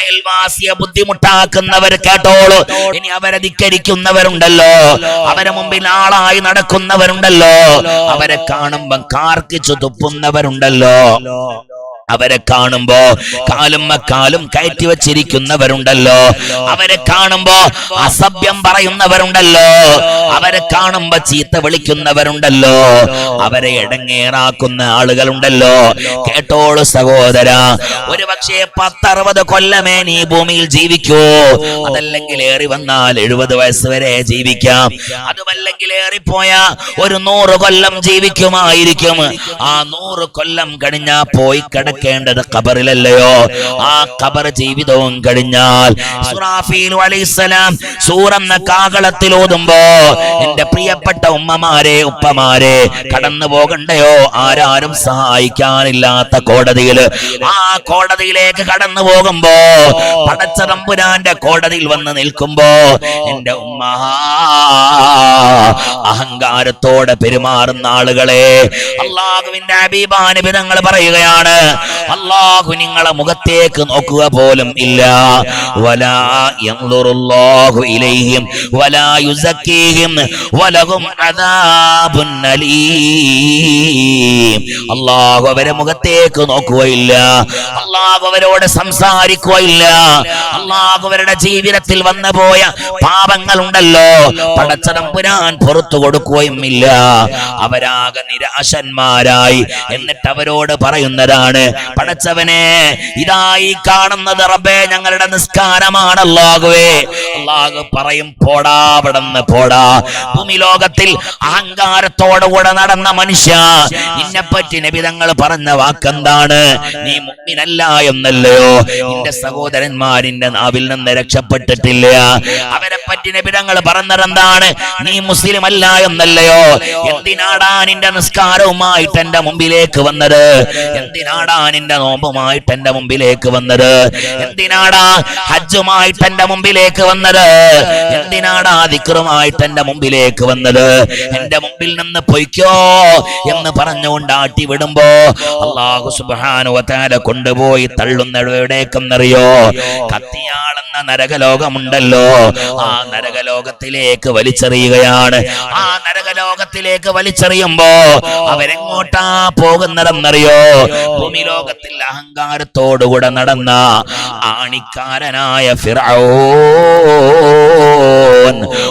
അയൽവാസിയെ ബുദ്ധിമുട്ടാക്കുന്നവർ കേട്ടോളൂ. ഇനി അവരെ ധിക്കരിക്കുന്നവരുണ്ടല്ലോ, അവരെ മുമ്പിൽ ആളായി നടക്കുന്നവരുണ്ടല്ലോ, അവരെ കാണുമ്പം കാർക്കിച്ചു തുപ്പുന്നവരുണ്ടല്ലോ, അവരെ കാണുമ്പോ കാലും കയറ്റി വച്ചിരിക്കുന്നവരുണ്ടല്ലോ, അവരെ കാണുമ്പോ അസഭ്യം പറയുന്നവരുണ്ടല്ലോ, അവരെ കാണുമ്പോ ചീത്ത വിളിക്കുന്നവരുണ്ടല്ലോ, അവരെ ഇടങ്ങേറാക്കുന്ന ആളുകളുണ്ടല്ലോ. കേട്ടോളൂ സഹോദര, ഒരു പക്ഷേ 10-60 കൊല്ലമേ നീ ഭൂമിയിൽ ജീവിക്കൂ, അതല്ലെങ്കിൽ ഏറി വന്നാൽ 70 വയസ്സ് വരെ ജീവിക്കാം, അതുമല്ലെങ്കിൽ ഏറിപ്പോയ ഒരു 100 കൊല്ലം ജീവിക്കുമായിരിക്കും. ആ 100 കൊല്ലം കഴിഞ്ഞാ പോയി േണ്ടത് ഖബറിലല്ലയോ? ആ ഖബർ ജീവിതവും കഴിഞ്ഞാൽ ഇസ്രാഫീൽ അലൈഹിസ്സലാം സൂറെന്ന കാഹളത്തിൽ ഓതുമ്പോ എന്റെ പ്രിയപ്പെട്ട ഉമ്മമാരെ ഉപ്പമാരെ കടന്നു പോകണ്ടയോ? ആരാരും സഹായിക്കാനില്ലാത്ത കോടതിയിൽ, ആ കോടതിയിലേക്ക് കടന്നു പോകുമ്പോ പടച്ച തമ്പുരാന്റെ കോടതിയിൽ വന്ന് നിൽക്കുമ്പോ എന്റെ ഉമ്മ അഹങ്കാരത്തോടെ പെരുമാറുന്ന ആളുകളെ അല്ലാഹുവിന്റെ ഹബീബായ നബി തങ്ങൾ പറയുകയാണ്, അല്ലാഹു നിങ്ങളെ മുഖത്തേക്ക് നോക്കുക പോലും ഇല്ല. വലാ യൻദുറുല്ലാഹു ഇലൈഹിം വലാ യുസക്കീഹിം വലഹും അദാബുൻ അലീം. അല്ലാഹു അവരെ മുഖത്തേക്ക് നോക്കുകയില്ല, അല്ലാഹു അവരോട് സംസാരിക്കുകയില്ല, അല്ലാഹു അവരുടെ ജീവിതത്തിൽ വന്നുപോയ പാപങ്ങളുണ്ടല്ലോ പടച്ച തമ്പുരാൻ പുറത്തു കൊടുക്കുകയും ഇല്ല. അവരാകെ നിരാശന്മാരായി. എന്നിട്ട് അവരോട് പറയുന്നതാണ്, പടച്ചവനെ ഇതായി കാണുന്നത് റബ്ബേ ഞങ്ങളുടെ നിസ്കാരമാണ് അല്ലാഹുവേ. അല്ലാഹു പറയും, പോടാ അവിടുന്ന് പോടാ. ഭൂമി ലോകത്തിൽ അഹങ്കാരത്തോടുകൂടെ നടന്ന മനുഷ്യ, നിന്നെപ്പറ്റി നബി തങ്ങൾ പറഞ്ഞ വാക്കെന്താണ്? നീ മുഅ്മിനല്ല എന്നല്ലയോ? നിന്റെ സഹോദരന്മാരിന്റെ നാവിൽ നിന്ന് രക്ഷപ്പെട്ടിട്ടില്ല. അവരെ പറ്റി നബി തങ്ങൾ പറഞ്ഞതെന്താണ്? നീ മുസ്ലിം അല്ല എന്നല്ലയോ? എന്തിനാടാ നിന്റെ നിസ്കാരവുമായിട്ട് എന്റെ മുമ്പിലേക്ക് വന്നത്? എന്തിനാടാ നിന്റെ നോമ്പുമായിട്ട് എന്റെ മുമ്പിലേക്ക് വന്നത്? എന്തിനാടാ ഹജ്ജുമായിട്ട് എന്റെ മുമ്പിലേക്ക് വന്നത്? എന്തിനാടാ ദിക്റുമായിട്ട് എന്റെ മുമ്പിലേക്ക് വന്നത്? എന്റെ മുമ്പിൽ നിന്ന് പൊയ്ക്കോ എന്ന് പറഞ്ഞുകൊണ്ട് ആട്ടി വിടുമ്പോ അല്ലാഹു സുബ്ഹാനഹു വ തആല കൊണ്ടുപോയി തള്ളുന്നത് എവിടേക്കെന്നറിയോ? കത്തിയാളെന്ന നരകലോകമുണ്ടല്ലോ, ആ നരകലോകത്തിലേക്ക് വലിച്ചെറിയുകയാണ്. ആ നരകലോകത്തിലേക്ക് വലിച്ചെറിയുമ്പോ അവരെങ്ങോട്ടാ പോകുന്നതെന്നറിയോ? ഭൂമി ലോകത്തിൽ അഹങ്കാരത്തോടുകൂടെ നടന്ന ആണിക്കാരനായ ഫിർഔൻ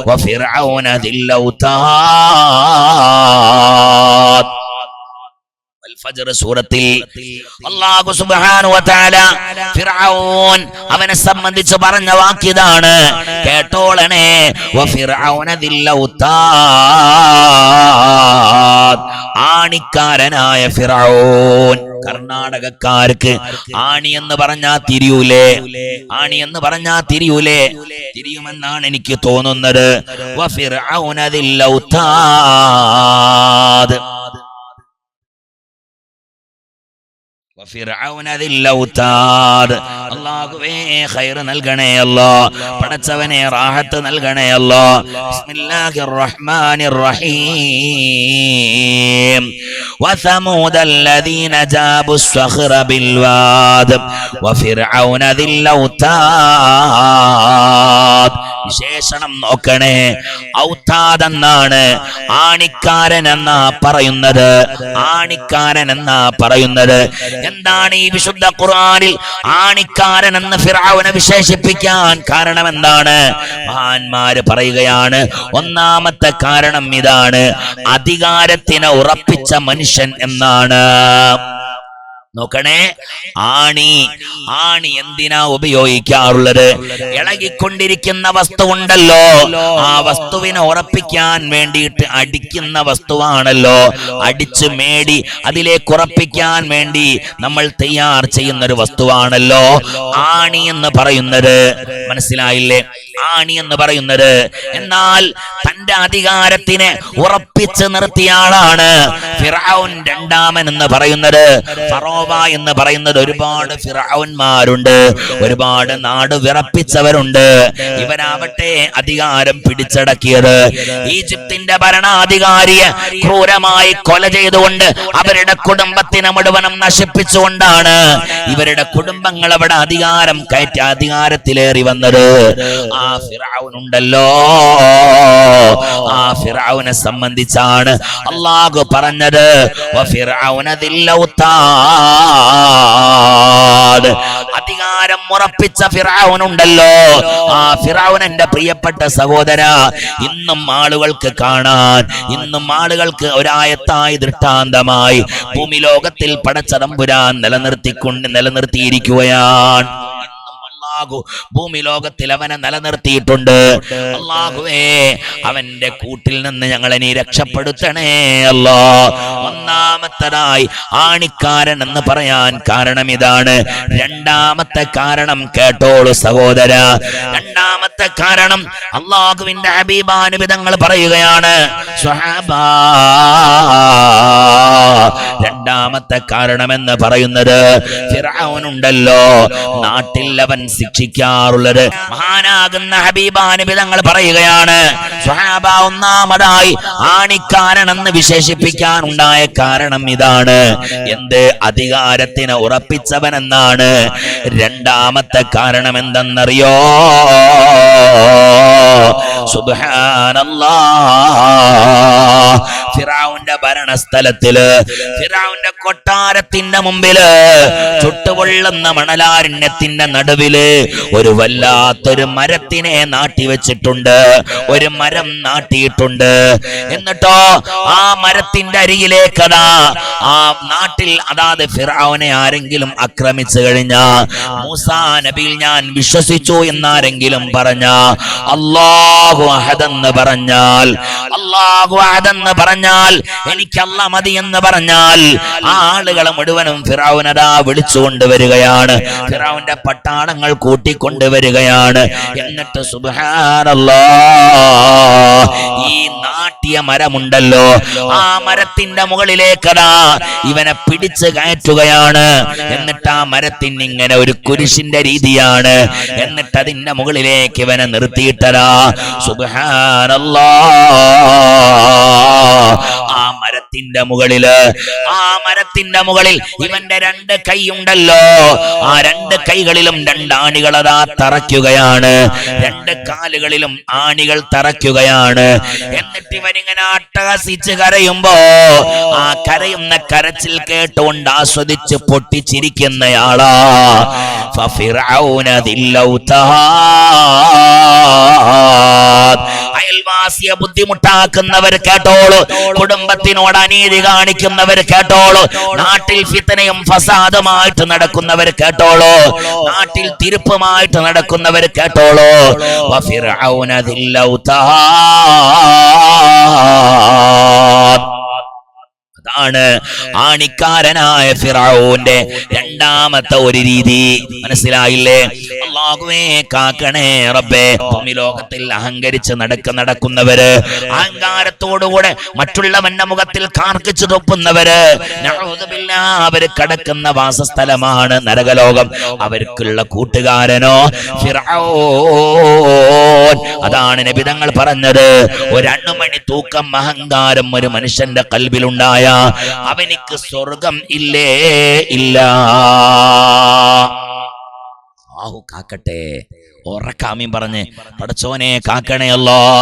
വഫിർഔന ദിൽ ഔതാദ്. ഫജ്ർ സൂറത്തിൽ അല്ലാഹു സുബ്ഹാനഹു വ തആല ഫിർഔൻ അവനെ സംബന്ധിച്ച് പറഞ്ഞ വാക്യതാണ്, കേട്ടോളണേ. വഫിർഔന ദിൽ ഔതാദ്, ആണിക്കാരനായ ഫിർഔൻ. കർണാടകക്കാർക്ക് ആണി എന്ന് പറഞ്ഞാ തിരിയൂലേ? ആണി എന്ന് പറഞ്ഞാ തിരിയൂലേ? തിരിയുമെന്നാണ് എനിക്ക് തോന്നുന്നത്. വഫിർഔന ദിൽ ഔതാദ്, അല്ലാഹുവേ ഖൈർ നൽകണേ അല്ലാ, പടച്ചവനെ റാഹത്ത് നൽകണേ അല്ലാ. ബിസ്മില്ലാഹിർ റഹ്മാനിർ റഹീം. വസമൂദ الذين جابوا الصخر بالواد وفرعون ذي الأوتاد. വിശേഷണം നോക്കണേ, ഔതാദ് എന്നാണ്. ആണിക്കാരൻ എന്നാ പറയുന്നത്, ആണിക്കാരൻ എന്നാ പറയുന്നത്. എന്താണ് ഈ വിശുദ്ധ ഖുർആനിൽ ആണിക്കാരൻ എന്ന് ഫിർഔനെ വിശേഷിപ്പിക്കാൻ കാരണം എന്താണ്? മഹാന്മാര് പറയുകയാണ്, ഒന്നാമത്തെ കാരണം ഇതാണ്, അധികാരത്തിനെ ഉറപ്പിച്ച മനുഷ്യൻ എന്നാണ്. നോക്കണേ, ആണി എന്തിനാ ഉപയോഗിക്കാറുള്ളത്? ഇളകിക്കൊണ്ടിരിക്കുന്ന വസ്തു ഉണ്ടല്ലോ, ആ വസ്തുവിനെ ഉറപ്പിക്കാൻ വേണ്ടിയിട്ട് അടിക്കുന്ന വസ്തുവാണല്ലോ. അടിച്ചു മേടി അതിലേക്ക് ഉറപ്പിക്കാൻ വേണ്ടി നമ്മൾ തയ്യാർ ചെയ്യുന്ന ഒരു വസ്തുവാണല്ലോ ആണി എന്ന് പറയുന്നത്. മനസ്സിലായില്ലേ? ആണി എന്ന് പറയുന്നത്. എന്നാൽ തന്റെ അധികാരത്തിനെ ഉറപ്പിച്ച് നിർത്തിയ ആളാണ് ഫിർഔൻ രണ്ടാമൻ എന്ന് പറയുന്നത്. ഫറോ നോവ എന്ന് പറയുന്നത് ഒരുപാട് ഫിറഔന്മാരുണ്ട്, ഒരുപാട് നാട് വിറപ്പിച്ചവരുണ്ട്. ഇവരാവട്ടെ അധികാരം പിടിച്ചടക്കിയത് ഈജിപ്തിന്റെ ഭരണാധികാരിയെ ക്രൂരമായി കൊല ചെയ്തുകൊണ്ട് അവരുടെ കുടുംബത്തിനെ മുഴുവനും നശിപ്പിച്ചുകൊണ്ടാണ് ഇവരുടെ കുടുംബങ്ങൾ അവിടെ അധികാരത്തിലേറി വന്നത്. ആ ഫിറഔനുണ്ടല്ലോ, ആ ഫിറഔനെ സംബന്ധിച്ചാണ് അല്ലാഹു പറഞ്ഞത് വഫിറഔന ദിൽ ഔതാദ്. അധികാരം ഉറപ്പിച്ച ഫിറഔനുണ്ടല്ലോ, ആ ഫിറഔൻ എന്റെ പ്രിയപ്പെട്ട സഹോദര ഇന്നും ആളുകൾക്ക് കാണാൻ, ഇന്നും ആളുകൾക്ക് ഒരായത്തായി ദൃഷ്ടാന്തമായി ഭൂമി ലോകത്തിൽ പടച്ച തമ്പുരാൻ നിലനിർത്തിയിരിക്കുകയാണ്. ഭൂമി ലോകത്തിൽ അവനെ നിലനിർത്തിയിട്ടുണ്ട്. അല്ലാഹുവേ, അവന്റെ കൂട്ടിൽ നിന്ന് ഞങ്ങളെ നീ രക്ഷപ്പെടുത്തണേ അല്ലാ. ഒന്നാമത്തതായി ആണിക്കാരൻ എന്ന് പറയാൻ കാരണം ഇതാണ്. രണ്ടാമത്തെ കാരണം കേട്ടോളൂ സഹോദര, രണ്ടാമത്തെ കാരണം അല്ലാഹുവിന്റെ ഹബീബാനുബിതങ്ങൾ പറയുകയാണ് സ്വഹാബാ. രണ്ടാമത്തെ കാരണം എന്ന് പറയുന്നത് ഫിറഔനുണ്ടല്ലോ, നാട്ടിൽ അവൻ ശിക്ഷിക്കാറുള്ളത്. മഹാനാകുന്ന ഹബീബാനബി തങ്ങൾ പറയുകയാണ് സ്വഹാബ, ഒന്നാമതായി ആണിക്കാരൻ എന്ന് വിശേഷിപ്പിക്കാൻ ഉണ്ടായ കാരണം ഇതാണ്. എന്ത്? അധികാരത്തിന് ഉറപ്പിച്ചവൻ എന്നാണ്. രണ്ടാമത്തെ കാരണം എന്തെന്നറിയോ? സുബ്ഹാനല്ലാഹ്, ഫിറഔന്റെ ഭരണസ്ഥലത്തില്, ഫിറഔന്റെ കൊട്ടാരത്തിന്റെ മുമ്പില്, ചുട്ടുപൊള്ളുന്ന മണലാരണ്യത്തിന്റെ നടുവില് ഒരു വല്ലാത്തൊരു മരത്തിനെ നാട്ടിവെച്ചിട്ടുണ്ട്, ഒരു മരം നാട്ടിയിട്ടുണ്ട്. എന്നിട്ടോ ആ മരത്തിന്റെ അരികിലേക്കതാ ആ നാട്ടിൽ, അതായത് ഫിറഔനെ ആരെങ്കിലും ആക്രമിച്ചു കഴിഞ്ഞാ, മൂസാ നബിയിൽ ഞാൻ വിശ്വസിച്ചു എന്നാരെങ്കിലും പറഞ്ഞ, അല്ലാഹു അഹദെന്ന് പറഞ്ഞാൽ, അല്ലാഹു അഹദെന്ന് പറഞ്ഞാൽ, എനിക്ക് അല്ലാഹ് മതി എന്ന് പറഞ്ഞാൽ, ആ ആളുകളെ മുഴുവനും ഫിറഔനതാ വിളിച്ചുകൊണ്ടുവരികയാണ്, ഫിറഔന്റെ പട്ടാളങ്ങൾ കൂട്ടിക്കൊണ്ടുവരികയാണ്. എന്നിട്ട് സുബ്ഹാനല്ലാഹ്, ഈ നാട്ടിയ മരമുണ്ടല്ലോ, ആ മരത്തിന്റെ മുകളിലേക്കതാ ഇവനെ പിടിച്ചു കയറ്റുകയാണ്. എന്നിട്ട് ആ മരത്തിന് ഇങ്ങനെ ഒരു കുരിശിന്റെ രീതിയാണ്. എന്നിട്ട് അതിന്റെ മുകളിലേക്ക് ഇവനെ നിർത്തിയിട്ടതാ സുബ്ഹാനല്ലാഹ്, ആ മരത്തിന്റെ മുകളില്, ആ മരത്തിന്റെ മുകളിൽ ഇവന്റെ രണ്ട് കൈയുണ്ടല്ലോ, ആ രണ്ട് കൈകളിലും രണ്ടാണികൾ അതാ തറയ്ക്കുകയാണ്, രണ്ട് കാലുകളിലും ആണികൾ തറയ്ക്കുകയാണ്. എന്നിട്ട് ഇവൻ ഇങ്ങനെ അട്ടഹസിച്ച് കരയുമ്പോ ആ കരയുന്ന കരച്ചിൽ കേട്ടുകൊണ്ട് ആസ്വദിച്ച് പൊട്ടിച്ചിരിക്കുന്നയാളാ ഫിറഔന ദിൽ ഔതാദ്. അയൽവാസിയെ ബുദ്ധിമുട്ടാക്കുന്നവർ കേട്ടോളൂ, കുടുംബത്തിനോട് അനീതി കാണിക്കുന്നവർ കേട്ടോളൂ, നാട്ടിൽ ഫിത്നയും ഫസാദുമായിട്ട് നടക്കുന്നവർ കേട്ടോളൂ, നാട്ടിൽ തിരുപ്പുമായിട്ട് നടക്കുന്നവർ കേട്ടോളൂ. വഫിറഔന ദിൽ ഔതാദ്. അതാണ് ആണിക്കാരനായ ഫിറഔന്റെ രണ്ടാമത്തെ ഒരു രീതി. മനസ്സിലായില്ലേ? അല്ലാഹുവേ കാക്കണേ റബ്ബേ. ഭൂമി ലോകത്തിൽ അഹങ്കരിച്ച് നടക്കുന്നവര്, അഹങ്കാരത്തോടുകൂടെ മറ്റുള്ളവന്റെ മുഖത്തിൽ കാർക്കിച്ചു തൊപ്പുന്നവര്, നഊദുബില്ലാഹ്, അവര് കടക്കുന്ന വാസസ്ഥലമാണ് നരകലോകം. അവർക്കുള്ള കൂട്ടുകാരനോ ഫിറഔൻ. അതാണ് നബി തങ്ങൾ പറഞ്ഞത്, ഒരു അണുമണി തൂക്കം അഹങ്കാരം ഒരു മനുഷ്യന്റെ കൽബിലുണ്ടായ അവനിക്ക് സ്വർഗം ഇല്ലേ ഇല്ല. ആഹു കാക്കട്ടെ. ഉറക്കാമീൻ പറഞ്ഞ് പടച്ചോനെ കാക്കണേ അല്ലാഹ്.